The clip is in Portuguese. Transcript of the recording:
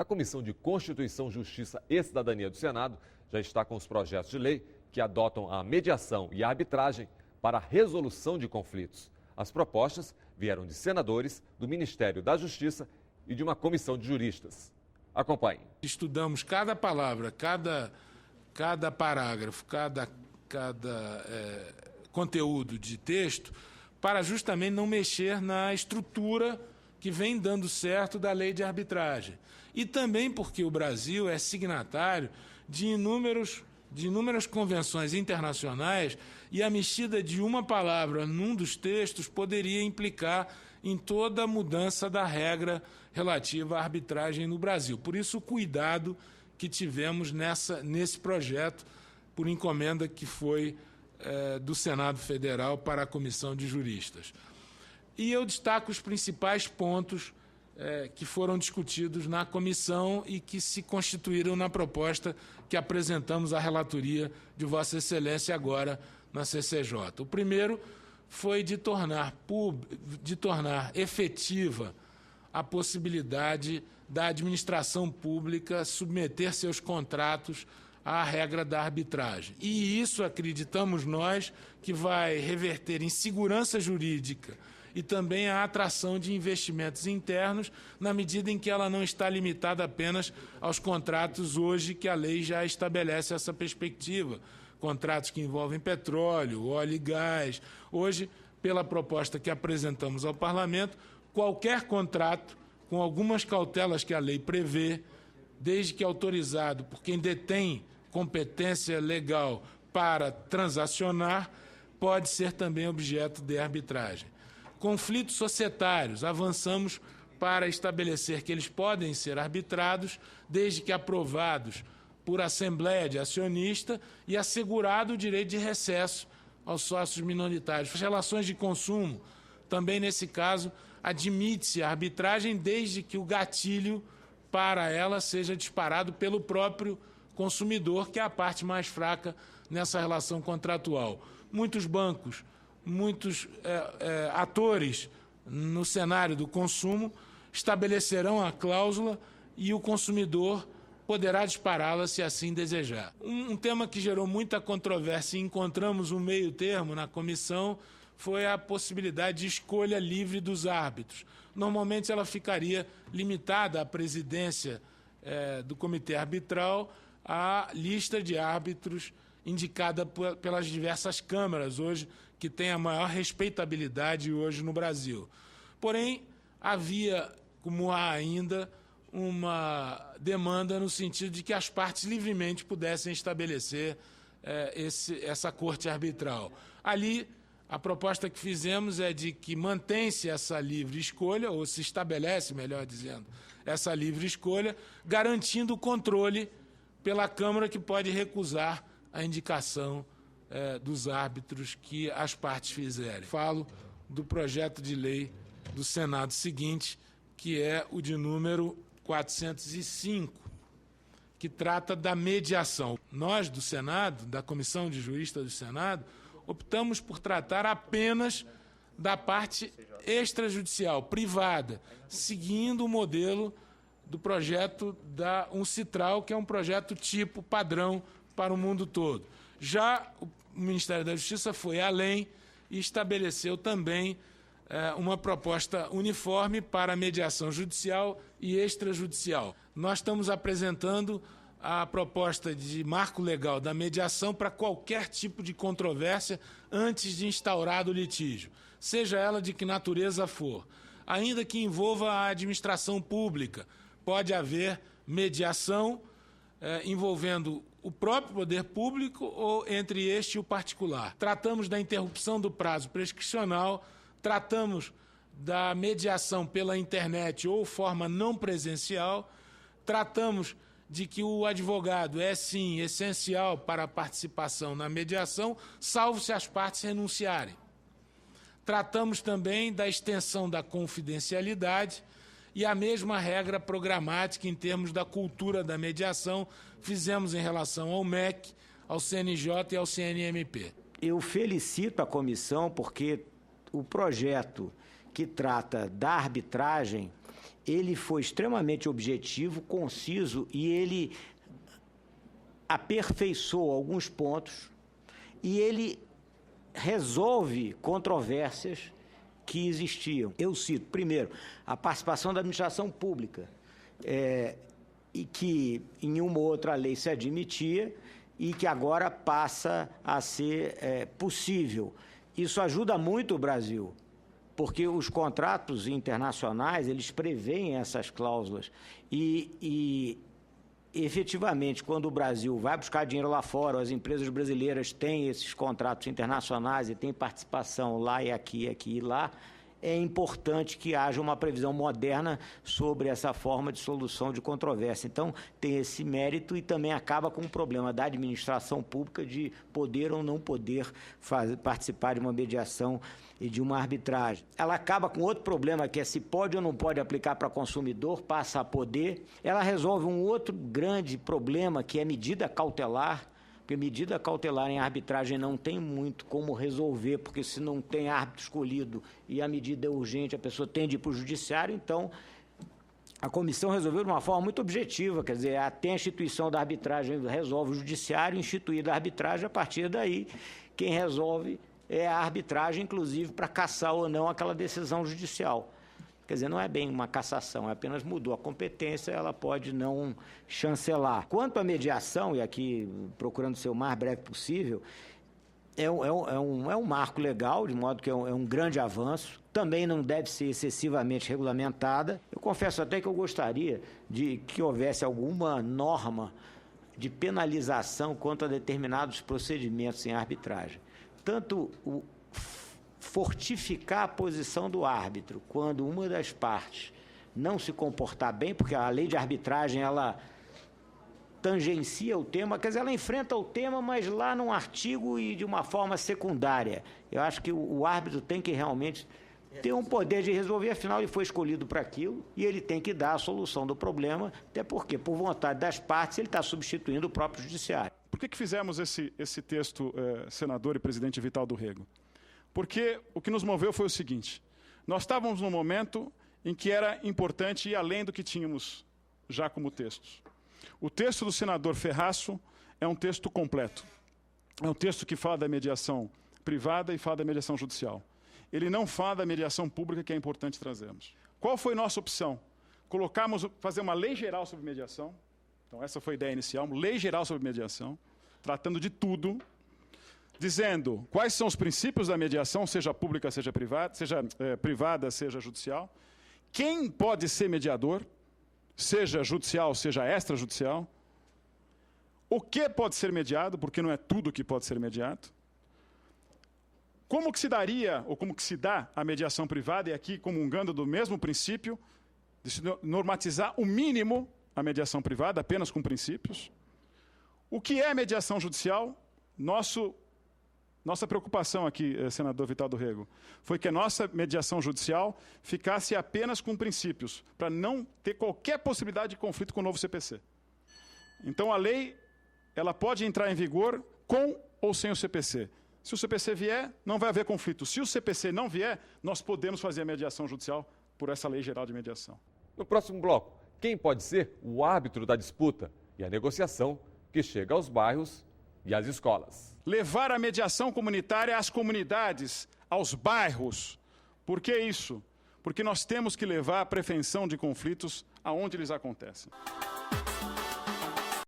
A Comissão de Constituição, Justiça e Cidadania do Senado já está com os projetos de lei que adotam a mediação e a arbitragem para a resolução de conflitos. As propostas vieram de senadores, do Ministério da Justiça e de uma comissão de juristas. Acompanhe. Estudamos cada palavra, cada parágrafo, cada conteúdo de texto para justamente não mexer na estrutura que vem dando certo da lei de arbitragem. E também porque o Brasil é signatário de inúmeras convenções internacionais e a mexida de uma palavra num dos textos poderia implicar em toda a mudança da regra relativa à arbitragem no Brasil. Por isso, o cuidado que tivemos nesse projeto, por encomenda que foi do Senado Federal para a Comissão de Juristas. E eu destaco os principais pontos que foram discutidos na comissão e que se constituíram na proposta que apresentamos à relatoria de Vossa Excelência agora na CCJ. O primeiro foi de tornar efetiva a possibilidade da administração pública submeter seus contratos à regra da arbitragem. E isso, acreditamos nós, que vai reverter em segurança jurídica e também a atração de investimentos internos, na medida em que ela não está limitada apenas aos contratos hoje que a lei já estabelece essa perspectiva. Contratos que envolvem petróleo, óleo e gás. Hoje, pela proposta que apresentamos ao Parlamento, qualquer contrato, com algumas cautelas que a lei prevê, desde que autorizado por quem detém competência legal para transacionar, pode ser também objeto de arbitragem. Conflitos societários, avançamos para estabelecer que eles podem ser arbitrados, desde que aprovados por assembleia de acionista e assegurado o direito de recesso aos sócios minoritários. As relações de consumo, também nesse caso, admite-se a arbitragem desde que o gatilho para ela seja disparado pelo próprio consumidor, que é a parte mais fraca nessa relação contratual. Muitos bancos, muitos atores no cenário do consumo estabelecerão a cláusula e o consumidor poderá dispará-la se assim desejar. Um tema que gerou muita controvérsia e encontramos um meio termo na comissão foi a possibilidade de escolha livre dos árbitros. Normalmente ela ficaria limitada à presidência do comitê arbitral à lista de árbitros indicada pelas diversas câmaras hoje, que tem a maior respeitabilidade hoje no Brasil. Porém, havia, como há ainda, uma demanda no sentido de que as partes livremente pudessem estabelecer essa corte arbitral. Ali, a proposta que fizemos é de que mantém-se essa livre escolha, ou se estabelece, melhor dizendo, essa livre escolha, garantindo o controle pela Câmara, que pode recusar a indicação dos árbitros que as partes fizerem. Falo do projeto de lei do Senado seguinte, que é o de número 405, que trata da mediação. Nós, do Senado, da Comissão de Juristas do Senado, optamos por tratar apenas da parte extrajudicial, privada, seguindo o modelo do projeto da Uncitral, que é um projeto tipo padrão para o mundo todo. Já o Ministério da Justiça foi além e estabeleceu também uma proposta uniforme para a mediação judicial e extrajudicial. Nós estamos apresentando a proposta de marco legal da mediação para qualquer tipo de controvérsia antes de instaurado o litígio, seja ela de que natureza for. Ainda que envolva a administração pública, pode haver mediação envolvendo o próprio poder público ou entre este e o particular. Tratamos da interrupção do prazo prescricional, tratamos da mediação pela internet ou forma não presencial, tratamos de que o advogado é, sim, essencial para a participação na mediação, salvo se as partes renunciarem. Tratamos também da extensão da confidencialidade e a mesma regra programática em termos da cultura da mediação fizemos em relação ao MEC, ao CNJ e ao CNMP. Eu felicito a comissão porque o projeto que trata da arbitragem ele foi extremamente objetivo, conciso, e ele aperfeiçoou alguns pontos e ele resolve controvérsias que existiam. Eu cito, primeiro, a participação da administração pública, e que em uma ou outra lei se admitia e que agora passa a ser possível. Isso ajuda muito o Brasil, porque os contratos internacionais, eles preveem essas cláusulas e efetivamente, quando o Brasil vai buscar dinheiro lá fora, as empresas brasileiras têm esses contratos internacionais e têm participação lá e aqui e lá, é importante que haja uma previsão moderna sobre essa forma de solução de controvérsia. Então, tem esse mérito e também acaba com o problema da administração pública de poder ou não poder participar de uma mediação e de uma arbitragem. Ela acaba com outro problema, que é se pode ou não pode aplicar para consumidor, passa a poder. Ela resolve um outro grande problema, que é medida cautelar, porque medida cautelar em arbitragem não tem muito como resolver, porque se não tem árbitro escolhido e a medida é urgente, a pessoa tem de ir para o judiciário. Então, a comissão resolveu de uma forma muito objetiva, quer dizer, até a instituição da arbitragem resolve o judiciário, instituída a arbitragem, a partir daí, quem resolve é a arbitragem, inclusive, para cassar ou não aquela decisão judicial. Quer dizer, não é bem uma cassação, apenas mudou a competência, ela pode não chancelar. Quanto à mediação, e aqui procurando ser o mais breve possível, é um marco legal, de modo que é um grande avanço, também não deve ser excessivamente regulamentada. Eu confesso até que eu gostaria de que houvesse alguma norma de penalização quanto a determinados procedimentos em arbitragem. Tanto fortificar a posição do árbitro quando uma das partes não se comportar bem, porque a lei de arbitragem, ela tangencia o tema, quer dizer, ela enfrenta o tema, mas lá num artigo e de uma forma secundária. Eu acho que o árbitro tem que realmente ter um poder de resolver, afinal ele foi escolhido para aquilo e ele tem que dar a solução do problema, até porque, por vontade das partes, ele está substituindo o próprio judiciário. Por que fizemos esse texto, senador e presidente Vital do Rego? Porque o que nos moveu foi o seguinte: nós estávamos num momento em que era importante ir além do que tínhamos já como textos. O texto do senador Ferraço é um texto completo. É um texto que fala da mediação privada e fala da mediação judicial. Ele não fala da mediação pública, que é importante trazermos. Qual foi nossa opção? Fazer uma lei geral sobre mediação. Então, essa foi a ideia inicial, uma lei geral sobre mediação, tratando de tudo, dizendo quais são os princípios da mediação, seja pública, seja privada, seja judicial, quem pode ser mediador, seja judicial, seja extrajudicial, o que pode ser mediado, porque não é tudo que pode ser mediado, como que se daria, ou como que se dá a mediação privada, e aqui comungando do mesmo princípio, de se normatizar o mínimo a mediação privada, apenas com princípios. O que é mediação judicial? Nossa preocupação aqui, senador Vital do Rego, foi que a nossa mediação judicial ficasse apenas com princípios, para não ter qualquer possibilidade de conflito com o novo CPC. Então, a lei ela pode entrar em vigor com ou sem o CPC. Se o CPC vier, não vai haver conflito. Se o CPC não vier, nós podemos fazer a mediação judicial por essa lei geral de mediação. No próximo bloco, quem pode ser o árbitro da disputa e a negociação que chega aos bairros e às escolas? Levar a mediação comunitária às comunidades, aos bairros. Por que isso? Porque nós temos que levar a prevenção de conflitos aonde eles acontecem.